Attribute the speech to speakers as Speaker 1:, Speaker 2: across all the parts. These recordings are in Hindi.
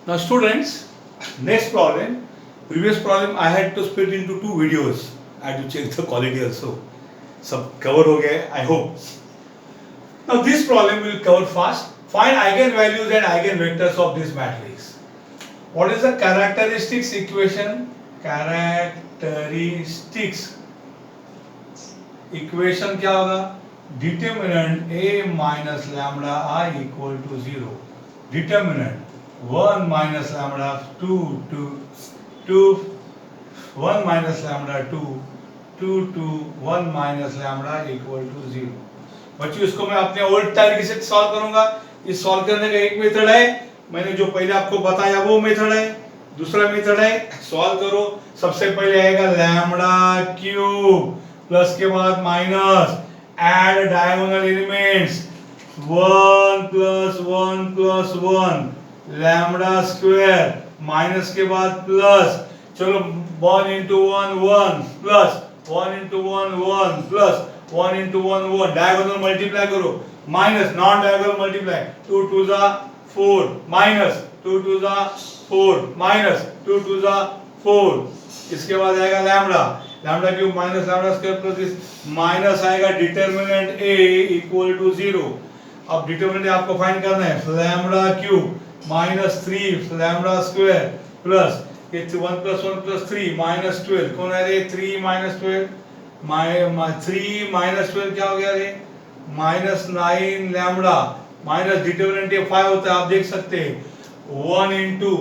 Speaker 1: Now students, next problem. Previous problem I had to split into two videos. I had to check the quality also. सब cover हो गया I hope. Now this problem will cover fast. Find eigenvalues and eigenvectors of this matrix. What is the characteristics equation? Characteristics equation क्या होगा? Determinant a minus lambda I equal to 0. Determinant 1 minus lambda 2 1 minus lambda 2 1 minus lambda equal to 0. बच्चों इसको मैं अपने ओल्ड तरीके से सॉल्व करूंगा. इस सॉल्व करने का एक मेथड है, मैंने जो पहले आपको बताया वो मेथड है. दूसरा मेथड है सॉल्व करो. सबसे पहले आएगा लैम्बडा क्यूब प्लस के बाद minus add diagonal elements 1 plus 1 plus 1 lambda square minus के बाद प्लस. चलो 1 into 1 1 plus 1 into 1 1 plus 1 into 1 1 diagonal multiply करो माइनस नॉन डायगोनल मल्टीप्लाई 2 2 जा 4 माइनस 2 2 जा 4 माइनस 2 2 जा 4. इसके बाद आएगा lambda lambda cube minus lambda square plus this minus आएगा डिटरमिनेंट a इक्वल टू 0. अब डिटरमिनेंट आपको फाइंड करना है lambda cube minus 3 lambda square plus ये 1 plus 1 plus 3 minus 12. कौन है रे 3 minus 12 3 minus 12 क्या हो गया रे माइनस 9 लैम्बडा माइनस डिटरमिनेंट ये 5 होता है आप देख सकते हैं 1 into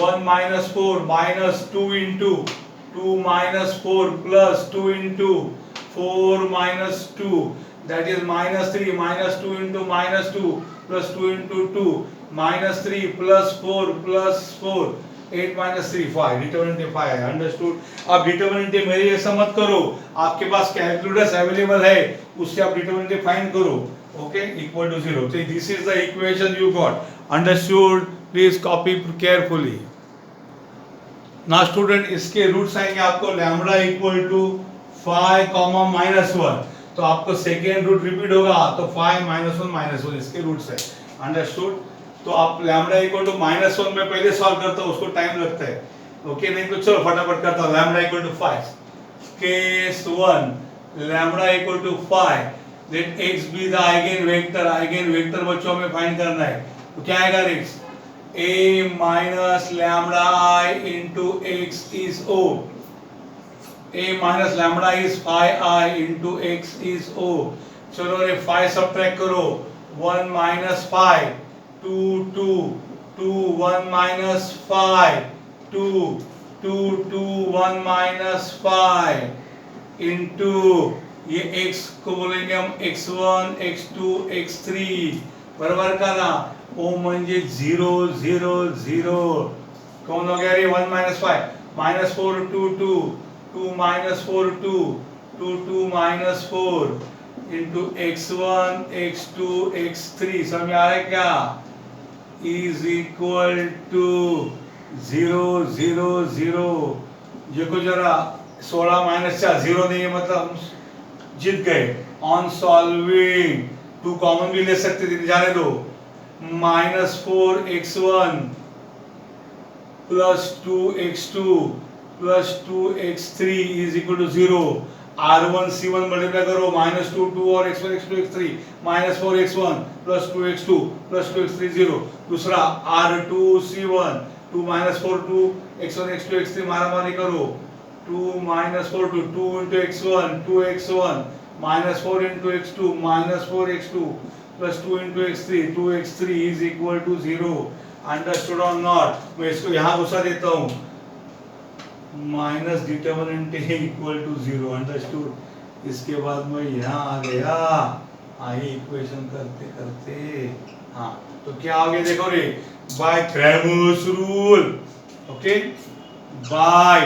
Speaker 1: 1 minus 4 minus 2 into 2 minus 4 plus 2 into 4 minus 2 that is minus 3 minus 2 into minus 2 plus 2 into 2 minus 3 plus 4 plus 4 8 minus 3 5 determinant 5 है अंडरस्टूड. अब डिटरमिनेंट मेरे ऐसा मत करो, आपके पास कैलकुलेटर्स अवेलेबल है उससे आप डिटरमिनेंट फाइंड करो. Okay equal to 0. so this is the equation you got understood. please copy carefully. now student इसके रूट्स आएंगे आपको lambda equal to 5 comma minus 1. तो आपको सेकेंड रूट रिपीट होगा तो 5 -1 -1 इसके रूट्स है अंडरस्टूड. तो आप लैम्बडा इक्वल टू -1 में पहले सॉल्व करता हूं उसको टाइम लगता है. ओके नहीं तो चलो फटाफट करता हूं. Lambda equal to 5 case 1 lambda equal to 5 let x be the eigenvector बच्चों में फाइंड करना है. तो क्या आएगा x a minus lambda I into x is o. a minus lambda is 5i into x is o. चलो रे 5 सब्ट्रैक्ट करो 1 minus 5 2 2 2 1 minus 5 2 2 2 1 minus 5 into ये x को बोलेंगे हम x1 x2 x3 बराबर का ना ओ म्हणजे 0 0 0. कौन हो गया रे 1 minus 5 minus 4 2 2 2 minus 4 2 2 2 minus 4 into x1 x2 x3 समझ में आ रहा है क्या is equal to 0 0 0. देखो जरा 16 माइनस 4 0 नहीं है मतलब हम जीत गए. ऑन सॉल्विंग 2 कॉमन भी ले सकते थे जाने दो. -4 x1 plus 2 x2 plus 2 x3 is equal to 0. r1 c1 multiply करो -2 2 और x1 x2 x3 -4 x1 plus 2 x2 plus 2 x3 0. दूसरा r2 c1 2 -4 2 x1 x2 x3 मारामारी करो 2 -4 2 2 into x1 2 x1 -4 into x2 -4 x2 plus 2 into x3 2 x3 is equal to 0. Understood or not. मैं इसको यहाँ घुसा देता हूँ minus determinant equal to 0 understood. इसके बाद मैं यहाँ आ गया आई इक्वेशन करते करते हाँ तो क्या आ गया देखो रे by Cramer's rule. Okay by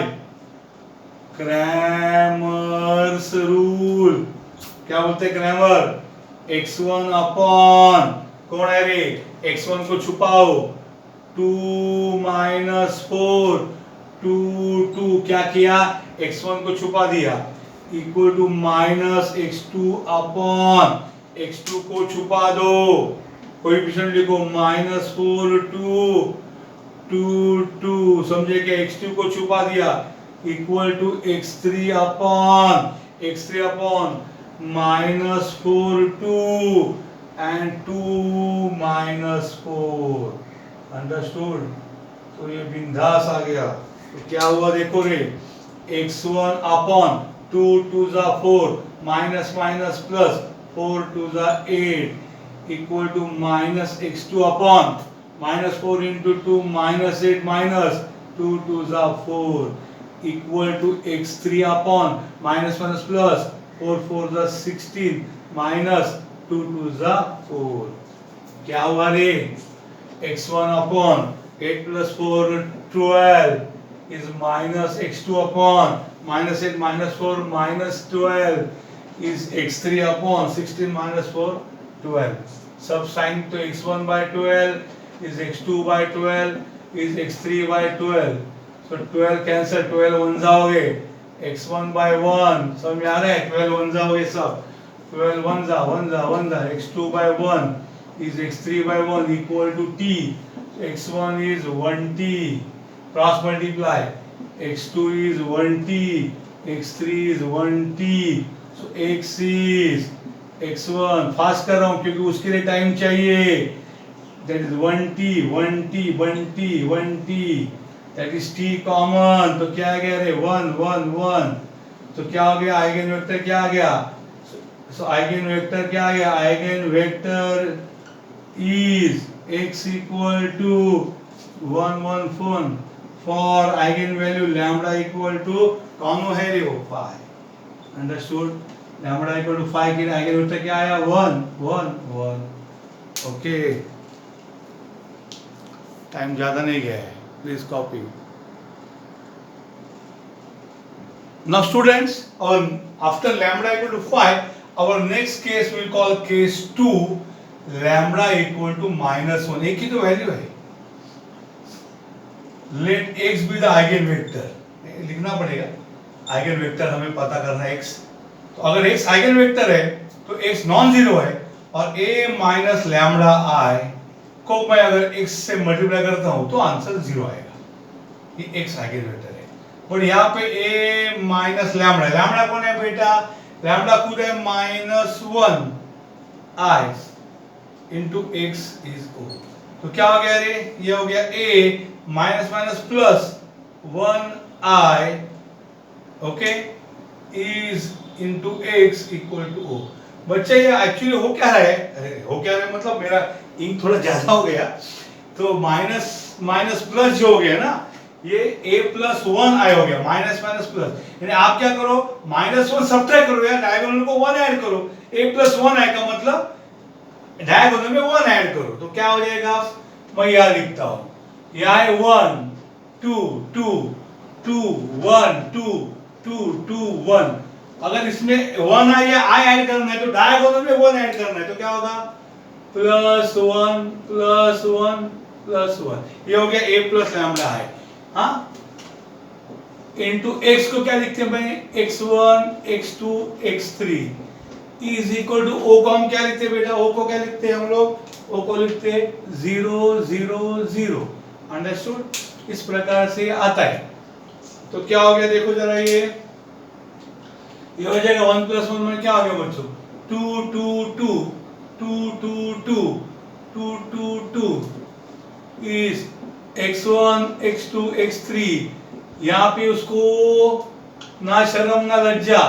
Speaker 1: Cramer's rule क्या बोलते हैं क्रैमर x1 अपॉन कौन है रे x1 को छुपाओ 2 -4 2 2 क्या किया x1 को छुपा दिया equal to -x2 upon x2 को छुपा दो कोएफिशिएंट लिखो -4 2 टू टू, समझे कि x2 को छुपा दिया, equal to x3 upon -4 2 and 2 -4, understood. तो ये बिंदास आ गया। तो क्या हुआ देखो रे, x1 अपॉन 2 2 जा 4 माइनस माइनस प्लस 4 2 जा 8 equal to minus x2 upon -4 into 2 -8 minus 2 2 जा 4 equal to x3 upon minus minus plus 4 4 जा 16 माइनस 2 2 जा 4। क्या हुआ रे, x1 upon 8 plus 4 12 is minus x2 upon -8 minus 4 minus 12 is x3 upon 16 minus 4 12। Subtract to x1 by 12 is x2 by 12 is x3 by 12। So 12 cancel, 12 1 जाओगे, x1 by 1 समझ में आ रहा है, 12 1 जाओगे सब, 12 1 जा x2 by 1 is x3 by 1 equal to t। x1 is 1t, cross multiply, x2 is 1t, x3 is 1t, so x is x1, fast कर रहा हूँ क्योंकि उसके लिए टाइम चाहिए, that is 1t 1t 1t 1t, that is t common, तो क्या आ गया रे 1 1 1, तो क्या हो गया, आइगन वेक्टर क्या आ गया, so आइगन वेक्टर क्या आ गया, eigen vector is x equal to 1 1 1 for eigenvalue lambda equal to कौन है रे वो 5, अंडरस्टूड। लैम्बडा इक्वल टू 5 के आइगन वेक्टर क्या आया 1 1 1। ओके, टाइम ज्यादा नहीं गया है, please copy. Now students, after lambda equal to 5, our next case we will call case 2, lambda equal to -1, एक ही तो वैल्यू है। Let x be the eigenvector, लिखना पड़ेगा, eigenvector हमें पता करना है x। तो अगर x eigenvector है तो x नॉन जीरो है, और a माइनस लैम्बडा i को मैं अगर x से मल्टीप्लाई करता हूं तो आंसर 0 आएगा, ये x eigenvector है। और यहाँ पे a माइनस लैम्बडा, लैम्बडा कौन है बेटा, लैम्बडा खुद है -1 i into x is O। तो क्या हो गया रे, ये हो गया a minus minus plus 1 i okay is into x equal to O। बच्चे ये एक्चुअली हो क्या रहा है, अरे हो क्या रहा है मतलब मेरा इंक थोड़ा ज्यादा हो गया, तो माइनस माइनस प्लस जो हो गया ना, ये a प्लस 1 i हो गया, माइनस माइनस प्लस, यानी आप क्या करो -1 सब्ट्रैक्ट करो या डायगोनल को 1 ऐड करो, a प्लस 1 i का मतलब डायगोनल में 1 ऐड करो, तो क्या हो जाएगा, मैं यहाँ लिखता हूँ, यहाँ है 1 2 2 2 1 2 2 2 1। अगर इसमें 1 आई या i ऐड करना है तो डायगोनल में 1 ऐड करना है, तो क्या होगा +1 +1 +1, ये हो गया a प्लस लैम्बडा i। हाँ, इनटू x को क्या लिखते हैं भाई, x1 x2 x3 is equal to o को हम क्या लिखते हैं बेटा, o को क्या लिखते हैं हम लोग, o को लिखते हैं 0 0 0, अंडरस्टूड। इस प्रकार से आता है। तो क्या हो गया देखो जरा, ये हो जाएगा 1 + 1 में क्या हो गया बच्चों, 2 2 2 2 2 2 2 2 2 इज x1 x2 x3। यहाँ पे उसको ना शर्म ना लज्जा,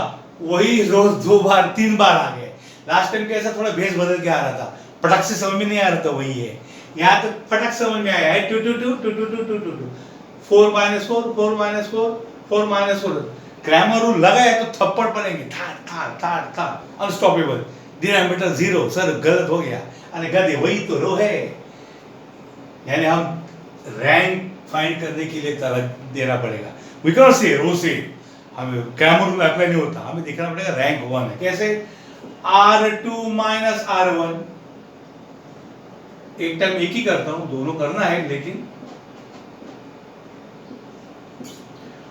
Speaker 1: वही रोज 2 बार 3 बार आ गए। लास्ट टाइम कैसा थोड़ा भेष बदल के आ रहा था, फटक से समझ में नहीं आ रहा था, वही है यहाँ तो फटक समझ में आया है, 2 2 2 2 2 2 2 2 4 4 4 4 4 4। ग्रामर रूल लगाए तो थप्पड़ पड़ेंगे, Thar Thar Thar Thar, unstoppable. Denominator 0, sir गलत हो गया, अरे गधे वही तो रो है। यानी हम रैंक फाइंड करने के लिए तरह देना पड़ेगा, वी कैन नॉट से रो से, हमें ग्रामर रूल अप्लाई नहीं होता, हमें देखना पड़ेगा रैंक 1 है कैसे, R2 माइनस R1। एक टाइम एक ही करता हूं, दोनों करना है, लेकिन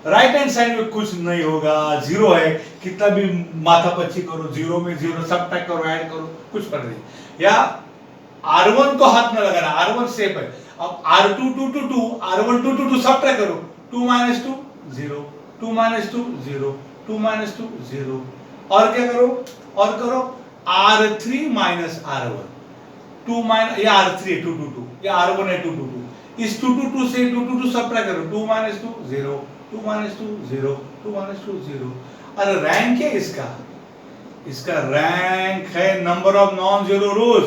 Speaker 1: राइट हैंड साइड में कुछ नहीं होगा, 0 है, कितना भी माथा पच्ची करो, 0 में 0 सब्ट्रैक्ट करो, ऐड करो, कुछ फर्क नहीं। या R1 को हाथ में लगाना, R1 सेफ है, अब R2 2 2 2 R1 2 2 2 सब्ट्रैक्ट करो, 2 minus 2 0, 2 minus 2 0, 2 minus 2 0, और क्या करो, और करो R3 minus R1, 2 minus ये R3 है 2 2 2, ये R1 है 2 2 2, इस 2 2 2 से 2 2 2 सब्ट्रैक्ट करो, 2 minus 2 0, 2 minus 2 0, 2 minus 2 0। अरे रैंक है इसका, इसका रैंक है number of non zero rose,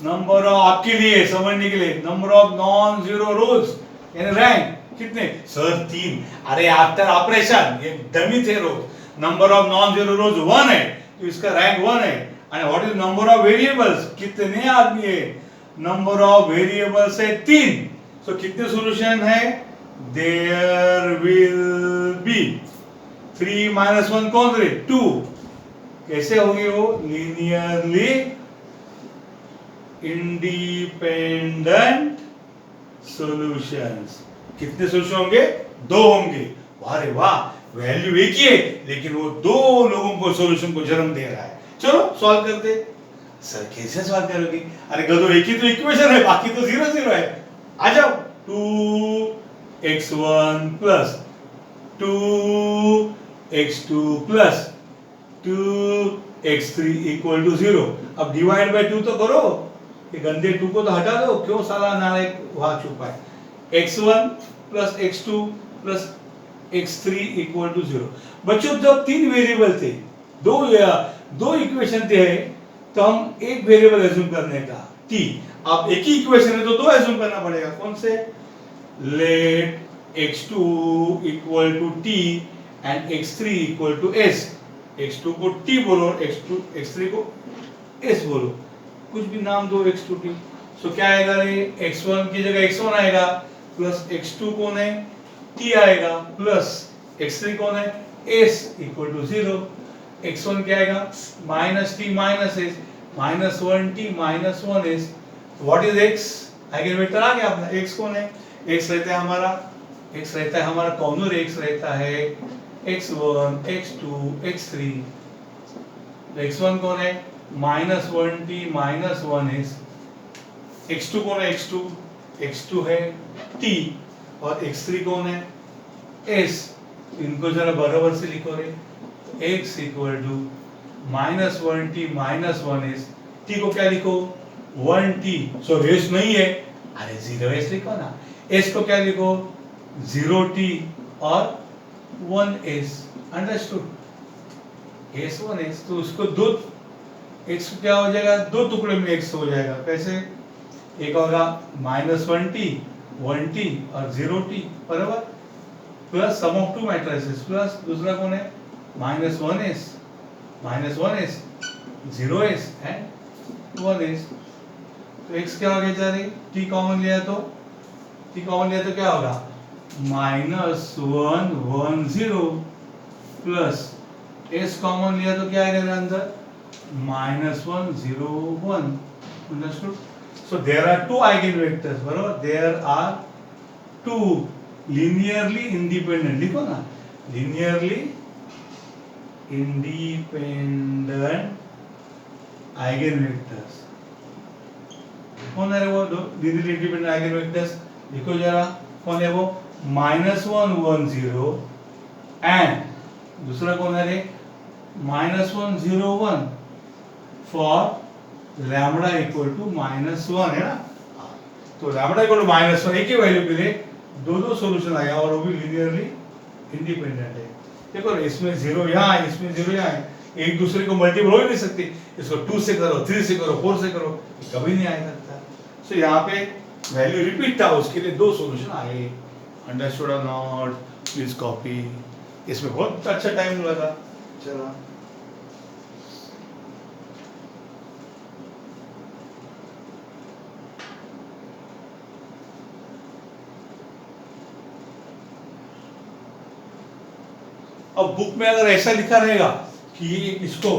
Speaker 1: number of, आपके लिए समझने के लिए, नंबर ऑफ नॉन जीरो रोज यानी रैंक कितने सर 3। अरे आफ्टर ऑपरेशन ये डमी थे rows, number of non zero rows 1 है तो इसका रैंक 1 है। And what is number of variables, कितने आदमी है, नंबर ऑफ वेरिएबल्स है 3। सो कितने सॉल्यूशन है, देयर विल बी 3 minus 1 कौन रे 2। कैसे होगी वो, लीनियरली इंडिपेंडेंट सॉल्यूशंस। कितने सॉल्यूशन होंगे, 2 होंगे। वाह रे वाह, वैल्यू एक ही है लेकिन वो 2 लोगों को सॉल्यूशन को जन्म दे रहा है। चलो सॉल्व करते। सर कैसे सॉल्व करोगे, अरे गधो एक ही तो इक्वेशन है, बाकी तो 0 0 है। आ जाओ, 2x1 plus 2x2 plus 2x3 equal to 0। अब डिवाइड बाय 2 तो करो, ये गंदे 2 को तो हटा दो, क्यों साला नालायक वहां छुपा है। x1 plus x2 plus x3 equal to 0। बच्चों जब 3 वेरिएबल थे, दो इक्वेशन थे, तो हम एक वेरिएबल एज्यूम करने का t। अब एक ही इक्वेशन है तो 2 एज्यूम करना पड़ेगा। कौन से, let x2 equal to t and x3 equal to s। x2 को t बोलो, x3 को s बोलो, कुछ भी नाम दो x2 t। सो क्या आएगा रे, x1 की जगह x1 आएगा, प्लस x2 कौन है t आएगा, प्लस x3 कौन है s इक्वल टू 0। x1 क्या आएगा, minus t minus s, minus 1t minus 1s। What is x, eigen vector आ गया अपना। x कौन है, x रहता है हमारा कॉर्नर, x रहता है x1 x2 x3। x1 कौन है, minus 1t minus 1s। x2 कौन है, x2 है t, और x3 कौन है s। इनको जरा बराबर से लिखो रे, x equal to minus 1t minus 1s। t को क्या लिखो, 1t, सो s नहीं है, अरे 0s लिखो ना। s को क्या लिखो, 0t और 1s। अंडरस्टूड, s 1s, तो उसको दो x क्या हो जाएगा, 2 टुकड़े में x हो जाएगा। कैसे, एक होगा माइनस 1t 1t और 0t बराबर, plus sum of 2 matrices, plus दूसरा कौन है minus 1s 0s and 1s। तो x क्या हो गया जा रही, t कॉमन लिया तो क्या होगा, माइनस 1 1 0 प्लस s कॉमन लिया तो क्या आएगा अंदर, minus 1 0 1। Understood. So there are 2 eigenvectors, बराबर, देयर आर 2 linearly independent, लिखो ना, linearly independent eigenvectors। कौन है वो linearly independent eigenvectors, लिखो जरा, कौन है वो, माइनस 1 1 0 एंड दूसरा कौन है रे, minus 1 0 1 for lambda equal to minus 1 है ना। तो लैम्बडा इक्वल टू माइनस 1 एक ही वैल्यू के लिए दो सॉल्यूशन आया, और वो भी लिनियरली इंडिपेंडेंट है। देखो इसमें 0 यहाँ है, इसमें 0 यहाँ है, एक दूसरे को मल्टीपल हो ही नहीं सकती। इसको 2 से करो, 3 से करो, 4 से करो, कभी नहीं आ सकता। सो यहाँ पे वैल्यू रिपीट था, उसके लिए 2 सॉल्यूशन आए। Understood or not, please copy. इसमें बहुत अच्छा टाइम लगा। चला, अब बुक में अगर ऐसा लिखा रहेगा कि इसको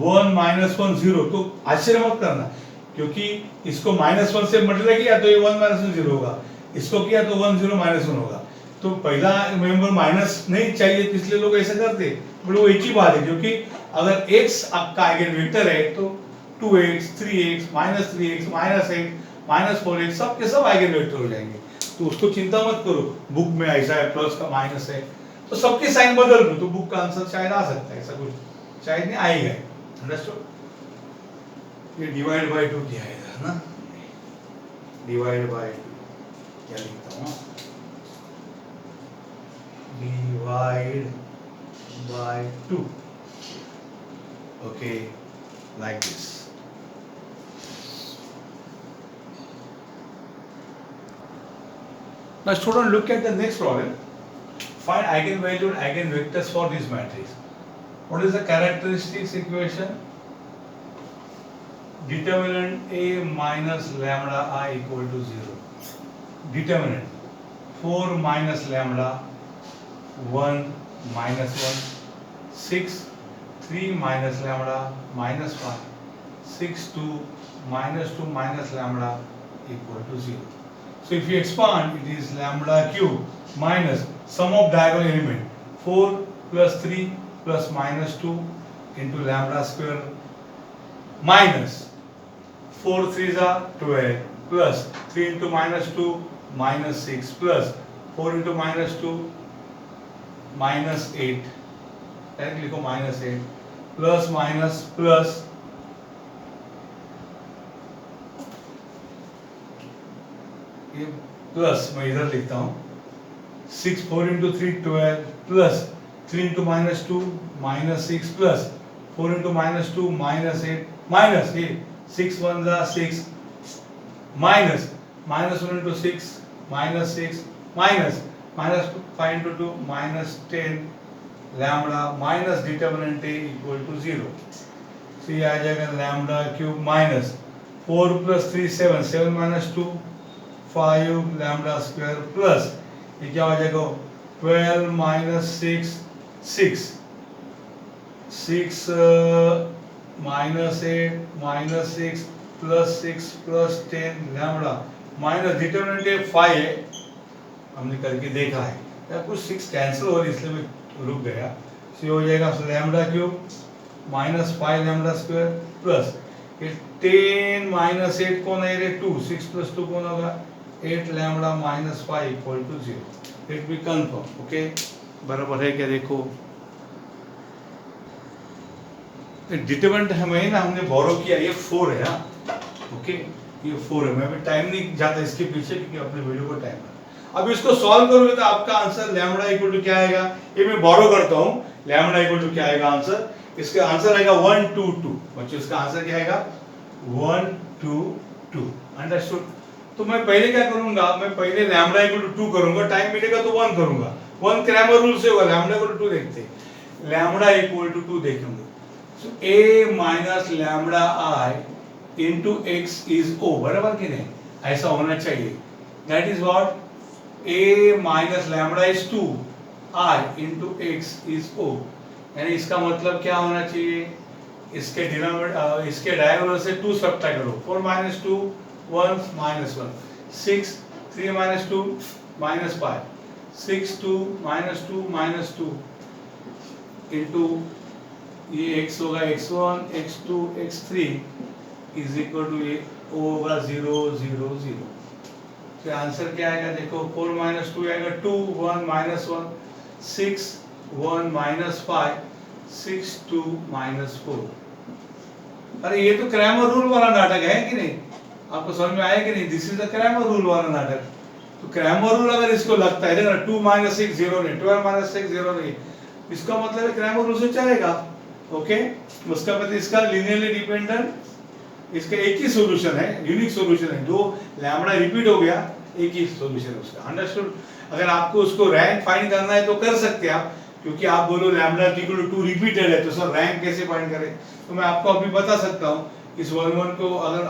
Speaker 1: 1 माइनस 1 0, तो आश्चर्य मत करना, क्योंकि इसको माइनस 1 से मल्टीप्लाई किया तो ये 1 माइनस 1 0 होगा, इसको किया तो 1 0 माइनस 1 होगा। तो पहला मेंबर माइनस नहीं चाहिए, तो इसलिए लोग ऐसा करते, बट वो एक ही बात है, क्योंकि अगर x आपका आइगन वेक्टर है तो 2x 3x minus 3x minus 8 -4 सब के सब आइगन वेक्टर हो जाएंगे। तो उसको चिंता मत करो, बुक में ऐसा है प्लस का माइनस है तो सबके साइन बदल दो तो बुक का आंसर शायद आ सकता है, ऐसा कुछ शायद नहीं आएगा। अंडरस्टूड। ये डिवाइड बाय 2 क्या आएगा ना, डिवाइड बाय 2 क्या लिखता हूँ, divide by 2, okay, like this. Now student, look at the next problem. Find eigenvalue and eigenvectors for this matrix. What is the characteristics equation? Determinant A minus lambda I equal to 0. Determinant 4 minus lambda 1 minus 1, 6 3 minus lambda minus 5, 6 2 minus 2 minus lambda equal to 0. So if you expand, it is lambda cube minus sum of diagonal element 4 plus 3 plus minus 2 into lambda square minus 4 3s are 12 plus 3 into minus 2 minus 6 plus 4 into minus 2 minus 8, direct लिखो minus 8 plus minus plus ये प्लस मैं इधर लिखता हूँ 6 4 into 3 12 plus 3 into minus 2 minus 6 plus 4 into minus 2 minus 8 minus 6 1s are 6 minus 1 into 6 minus 6 minus 5 into 2 minus 10 lambda minus determinant A equal to 0. So ये आ जाएगा lambda cube minus 4 plus 3 7 minus 2 5 lambda square plus ये क्या हो जाएगा 12 minus 6 minus 8 minus 6 plus 6 plus 10 lambda minus determinant है 5 है, हमने करके देखा है या कुछ 6 कैंसिल हो रही इसलिए मैं रुक गया। तो हो जाएगा lambda cube minus 5 lambda square plus 10 minus 8 कौन है रे 2, 6 plus 2 कौन होगा 8 lambda minus 5 equal to 0. Let me confirm, okay? बराबर है क्या देखो, डिटरमिनेंट हमें ना हमने बोरो किया ये 4 है हाँ, ओके ये 4 है। मैं भी टाइम नहीं जाता इसके पीछे क्योंकि अपने वीडियो को टाइम है। अब इसको सॉल्व करोगे तो आपका आंसर लैम्बडा इक्वल टू क्या आएगा, ये मैं बोरो करता हूँ, लैम्बडा इक्वल टू क्या आएगा आंसर, इसका आंसर आएगा 1 2 2। बच्चों इसका आंसर क्या आएगा 1 2 2। अंडरस्टूड। तो मैं पहले क्या करूंगा, मैं पहले लैम्बडा इक्वल टू 2 करूंगा, टाइम मिलेगा तो 1 करूंगा, 1 क्रैमर रूल से होगा, लैम्बडा इक्वल टू 2 देखते हैं, लैम्बडा इक्वल टू 2 देखेंगे। सो a minus lambda i into x is o, बराबर कि नहीं, ऐसा होना चाहिए। That is what a minus lambda is 2 i into x is o, यानी इसका मतलब क्या होना चाहिए, इसके डिनोमिनेटर इसके डायगोनल से 2 सब्ट्रैक्ट करो, 4 minus 2 1 minus 1, 6 3 minus 2 minus 5, 6 2 minus 2 minus 2 into ये x होगा x1 x2 x3 is equal to ये o होगा 0 0 0। तो आंसर क्या आएगा देखो, 4 minus 2 आएगा 2 1 minus 1 6 1 minus 5 6 2 minus 4। अरे ये तो क्रैमर रूल वाला नाटक है कि नहीं, आपको समझ में आया कि नहीं, this is the Cramer rule वाला नाटक। तो क्रैमर रूल अगर इसको लगता है ना 2 minus 6 0 नहीं, 12 minus 6 0 नहीं, इसका मतलब क्रैमर रूल से चलेगा, ओके। उसका मतलब इसका लीनियरली डिपेंडेंट, इसका एक ही सॉल्यूशन है, यूनिक सॉल्यूशन है, जो लैम्बडा रिपीट हो गया एक ही सॉल्यूशन है उसका। अंडरस्टूड। अगर आपको उसको रैंक फाइंड करना है तो कर सकते हैं आप, क्योंकि आप बोलो लैम्बडा इक्वल टू 2 रिपीटेड है तो सर रैंक कैसे फाइंड करें, तो मैं आपको अभी बता सकता हूँ। इस 1 1 को अगर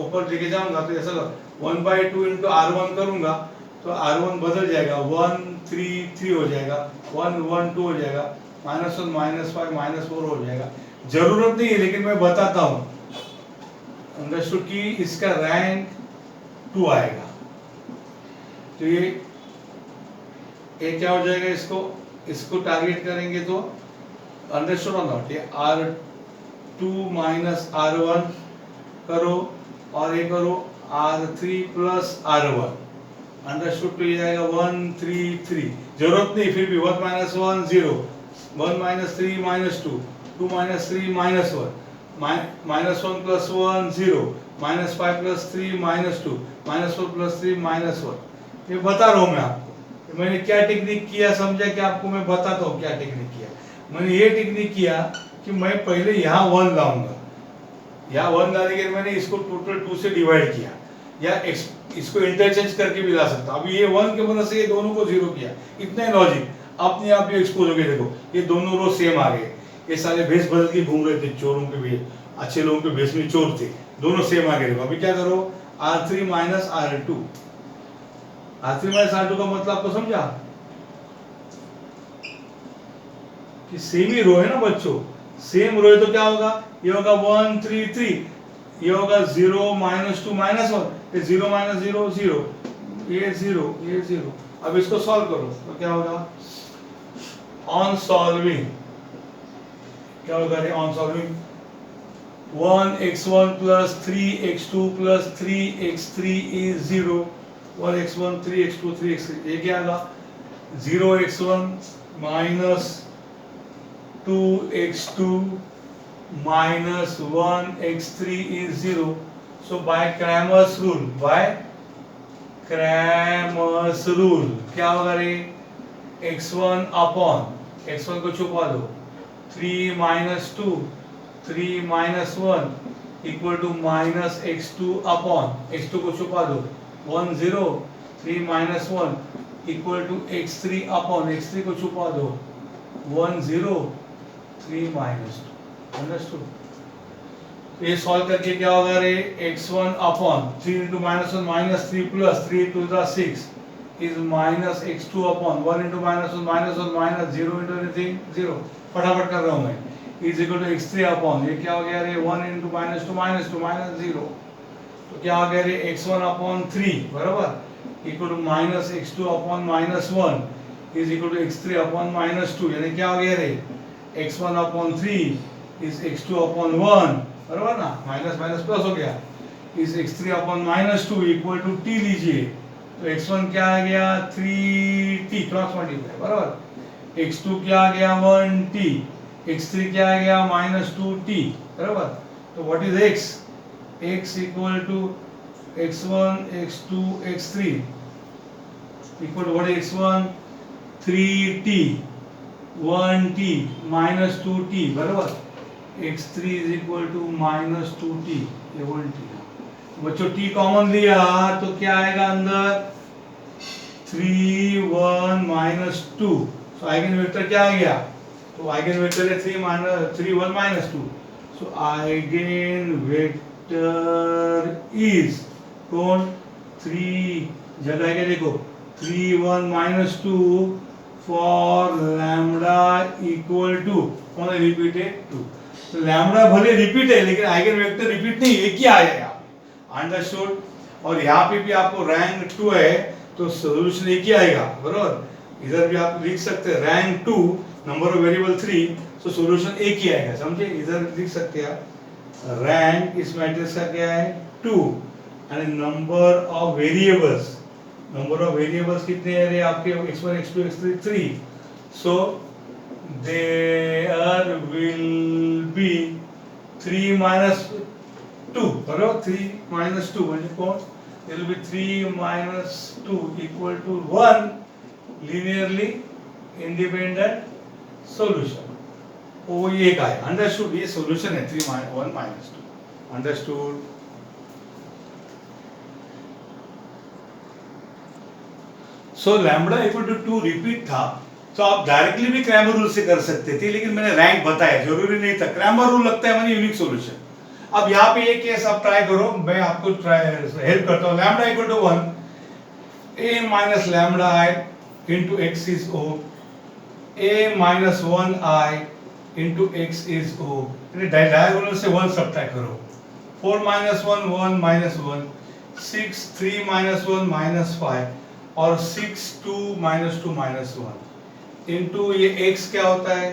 Speaker 1: ऊपर लेके जाऊंगा तो ऐसा 1/2 into r1 करूंगा तो r1 बदल जाएगा, 1 3 3 हो जाएगा, 1 1 2 हो जाएगा, -1 -5 -4 हो जाएगा। जरूरत नहीं है लेकिन मैं बताता हूँ, अंडरस्टूड, कि इसका रैंक 2 आएगा। तो ये क्या हो जाएगा, इसको टारगेट करेंगे तो अंडरस्टूड और नॉट, ये r2 minus r1 करो और ये करो R3 प्लस R1 अंडरस्टूड। तो ये आएगा 1 3 3, जरूरत नहीं फिर भी 1 minus 1 0, 1 minus 3 minus 2, 2 minus 3 minus 1, minus 1 plus 1 0, minus 5 plus 3 minus 2, minus 4 plus 3 minus 1। ये बता रहा हूँ मैं आपको, मैंने क्या टेक्निक किया समझा कि आपको मैं बताता हूँ क्या टेक्निक किया। मैंने ये टेक्निक किया कि मैं पहले यहाँ 1 लाऊंगा, यहाँ 1 लाने के मैंने इसको टोटल 2 से डिवाइड किया, या इसको इंटरचेंज करके भी ला सकता। अभी ये 1 के वजह से ये दोनों को 0 किया, इतना लॉजिक अपने आप ही एक्सपोज हो गए। देखो ये दोनों रो सेम आ गए, ये सारे भेस बदल के घूम रहे थे, चोरों के भेस, अच्छे लोगों के भेस में चोर थे, दोनों सेम आ गए। देखो अभी क्या करो, R3 minus R2, R3 minus R2 का मतलब आपको समझा कि सेम ही रो है ना बच्चों, सेम रो है तो क्या होगा, ये होगा 1 3 3, ये होगा 0 माइनस 2 माइनस 1, ये 0 माइनस 0 0, ये 0 ये 0। अब इसको सॉल्व करो तो क्या होगा, ऑन सॉल्विंग क्या होगा रे, on solving 1x1 plus 3x2 plus 3x3 is 0, 1x1 3x2 3x3, ये क्या आएगा 0x1 minus 2x2 minus 1x3 is 0. So by Cramer's rule, क्या होगा रे, x1 अपॉन x1 को छुपा दो, 3 minus 2 3 minus 1 equal to minus x2 upon x2 को छुपा दो, 1 0 3 minus 1 equal to x3 upon x3 को छुपा दो, 1 0 3 माइनस 2। अंडरस्टूड। ये सॉल्व करके क्या होगा रे, x1 upon 3 into minus 1 minus 3 plus 3 to the 6 is minus x2 upon 1 into minus 1 minus 0 into anything 0, फटाफट कर रहा हूँ मैं, is equal to x3 upon, ये क्या हो गया रे 1 इंटू माइनस 2 माइनस 0, तो क्या हो गया रे x1 अपॉन 3 बराबर equal to minus x2 upon minus 1 is equal to x3 upon minus 2, यानी क्या हो गया रे x1 upon 3 is x2 upon 1 बराबर ना, माइनस माइनस प्लस हो गया, is x3 upon minus 2 equal to t लीजिए, तो x1 क्या आ गया 3t क्रॉस मल्टीप्लाई बराबर, x2 क्या आ गया 1t, x3 क्या आ गया माइनस 2t बराबर। तो what is x, x equal to x1 x2 x3 equal to what is x1 3t 1t minus 2t बराबर, x3 is equal to minus 2t, ये 1t। बच्चों t कॉमन लिया तो क्या आएगा अंदर 3 1 माइनस 2, सो आइगन वेक्टर क्या आ गया, तो आइगन वेक्टर है 3 1 minus 2, so eigen vector is कौन 3 जगह के देखो 3 1 minus 2 for lambda equal to कौन है रिपीटेड 2, तो लैम्डा भले रिपीट है लेकिन आइगन वेक्टर रिपीट नहीं, एक ही आएगा, अंडरस्टूड। और यहाँ पे भी आपको रैंक 2 है तो सॉल्यूशन एक ही आएगा बराबर, इधर भी आप लिख सकते हैं रैंक 2 नंबर ऑफ वेरिएबल 3, तो सॉल्यूशन एक ही आएगा, समझे, इधर लिख सकते हैं आप रैंक इस मैट्रिक्स का क्या है 2 and number of variables, number of variables कितने हैं रे आपके x1 x2 x3 3, so there will be 3 minus 2 बराबर, 3 माइनस 2 म्हणजे कोण, there will be 3 minus 2 equal to 1 linearly independent solution, वो ये एक है, अंडरस्टूड, ये सॉल्यूशन है 3 1 minus 2, understood. So lambda equal to 2 repeat था, तो आप डायरेक्टली भी क्रैमर रूल से कर सकते थे, लेकिन मैंने रैंक बताया, जरूरी नहीं था, क्रैमर रूल लगता है मैंने यूनिक सॉल्यूशन। अब यहाँ पे ये केस आप ट्राई करो, मैं आपको हेल्प करता हूँ, lambda equal to 1 a minus lambda i into x is O, a minus 1 i into x is O, diagonal से 1 सब्ट्रैक्ट करो, 4 माइनस 1 1 माइनस 1, 6 3 माइनस 1 माइनस 5 और 6 2 माइनस 2 माइनस 1 इंटू ये x क्या होता है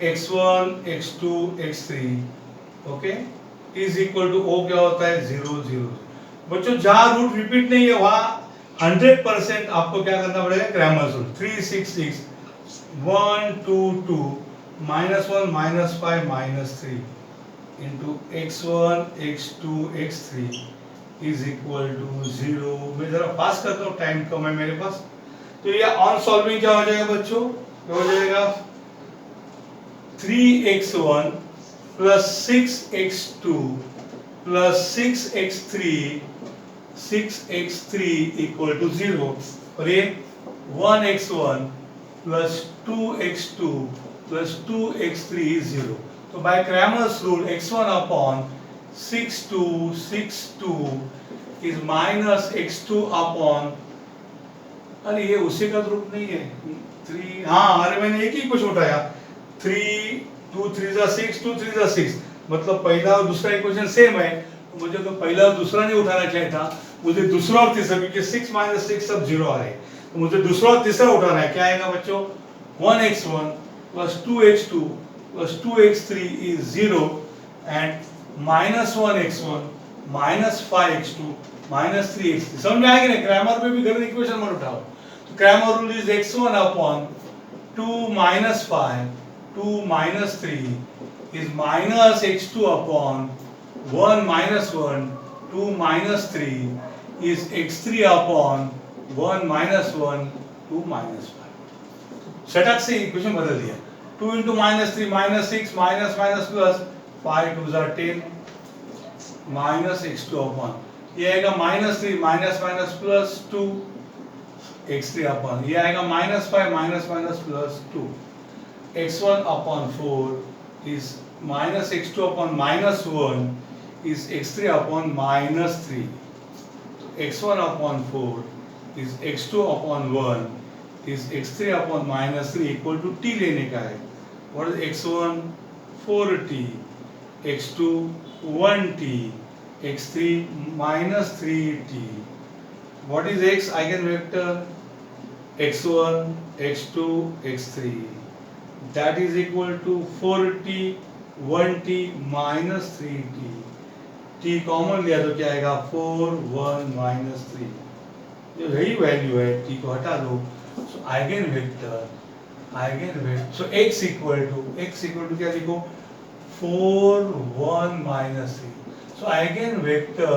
Speaker 1: x1 x2 x3 okay is equal to o क्या होता है 0 0, बच्चों जहां रूट रिपीट नहीं है वहां 100% आपको क्या करना पड़ेगा, Cramer's rule. 366 1 2 2 -1 -5 -3 into x1 x2 x3 is equal to 0। मैं जरा पास करता हूँ, टाइम कम है मेरे पास। तो ये ऑन सॉल्विंग क्या हो जाएगा बच्चों, क्या हो जाएगा 3x1 plus 6x2 plus 6x3 equal to 0। और ये 1x1 plus 2x2 plus 2x3 is 0। तो by Cramer's rule x1 upon 6262 is minus x2 upon, अरे ये उसी का रूप नहीं है 3, हाँ अरे मैंने एक ही कुछ उठाया 3 2 3 6 2 3 6, मतलब पहला और दूसरा इक्वेशन सेम है। तो मुझे तो पहला और दूसरा नहीं उठाना चाहिए था, मुझे दूसरा और तीसरा, क्योंकि 6 - 6 सब 0 आ रहे हैं, तो मुझे दूसरा और तीसरा उठाना है। क्या आएगा बच्चों, 1x1 plus 2x2 plus 2x3 is 0 and -1x1 -5x2 -3x3। समझ में आएगी ना, क्रैमर पे भी गलत इक्वेशन मत उठाओ। तो Cramer rule is x1 upon 2 - 5 2 - 3 is minus x2 upon 1 - 1 2 - 3 is x3 upon 1 - 1 2 - 5। सटक से इक्वेशन बदल दिया, 2 into -3 -6 minus minus plus 5 2s are 10 minus x2 upon, ये आएगा -3 minus minus plus 2 x3 upon, ये आएगा -5 minus minus plus 2 x1 upon 4 is minus x2 upon -1 is x3 upon -3. So x1 upon 4 is x2 upon 1 is x3 upon -3 equal to t लेने का है। What is x1 4t, x2 1t, x3 -3t. What is x eigenvector, x1 x2 x3, that is equal to 4t 1t minus 3t, t common लिया तो क्या आएगा 4 1 minus 3, जो यही वैल्यू है t को हटा दो। So eigen vector so x equal to क्या लिखो 4 1 minus 3। So eigen vector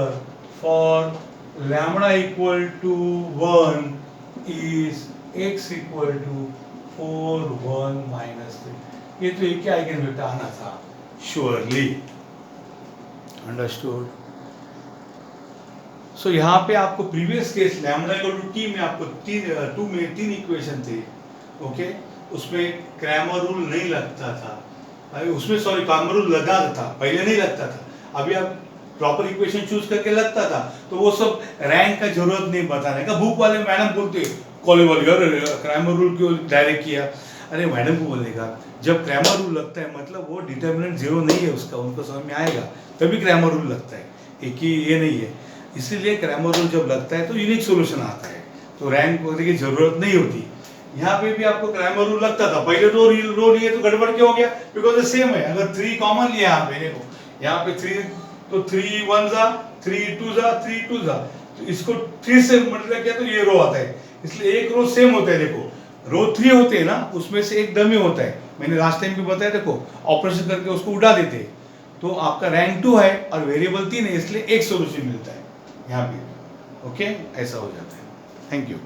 Speaker 1: for lambda equal to 1 is x equal to 4 1 minus 3। ये तो एक आइगन वेक्टर आना था श्योरली, अंडरस्टूड। सो यहाँ पे आपको previous case lambda equal to t में आपको 3 इक्वेशन थे, ओके, उसमें क्रैमर रूल नहीं लगता था, उसमें सॉरी क्रैमर रूल लगा था, पहले नहीं लगता था, अभी आप प्रॉपर इक्वेशन चूज करके लगता था। तो वो सब रैंक का जरूरत नहीं बताने का। बुक वाले मैडम बोलते कॉलेज वाले क्रैमर रूल क्यों डायरेक्ट किया, अरे मैडम को बोलेगा जब क्रैमर रूल लगता है मतलब वो डिटर्मिनेंट 0 नहीं है उसका, उनको समझ में आएगा तभी क्रैमर रूल लगता है, एक ही ये नहीं है। इसीलिए क्रैमर रूल जब लगता है तो यूनिक सॉल्यूशन आता है, तो रैंक वगैरह की जरूरत नहीं होती। यहाँ पे भी आपको क्रैमर रूल लगता था, पहले तो रो लिए तो गड़बड़ क्यों हो गया, बिकॉज सेम है। अगर 3 कॉमन लिया यहाँ पे, देखो यहाँ पे 3 तो 3 1 जा 3 2 जा 3 2 जा, तो इसको 3 से मल्टीप्लाई किया तो ये रो आता है, इसलिए एक रो सेम होता है। देखो रो 3 होते हैं ना, उसमें से एक डमी होता है, मैंने लास्ट टाइम भी बताया, देखो ऑपरेशन करके उसको उड़ा देते हैं, तो आपका रैंक 2 है और वेरिएबल 3 है, इसलिए एक सॉल्यूशन मिलता है यहाँ पे, ओके, ऐसा हो जाता है। Thank you.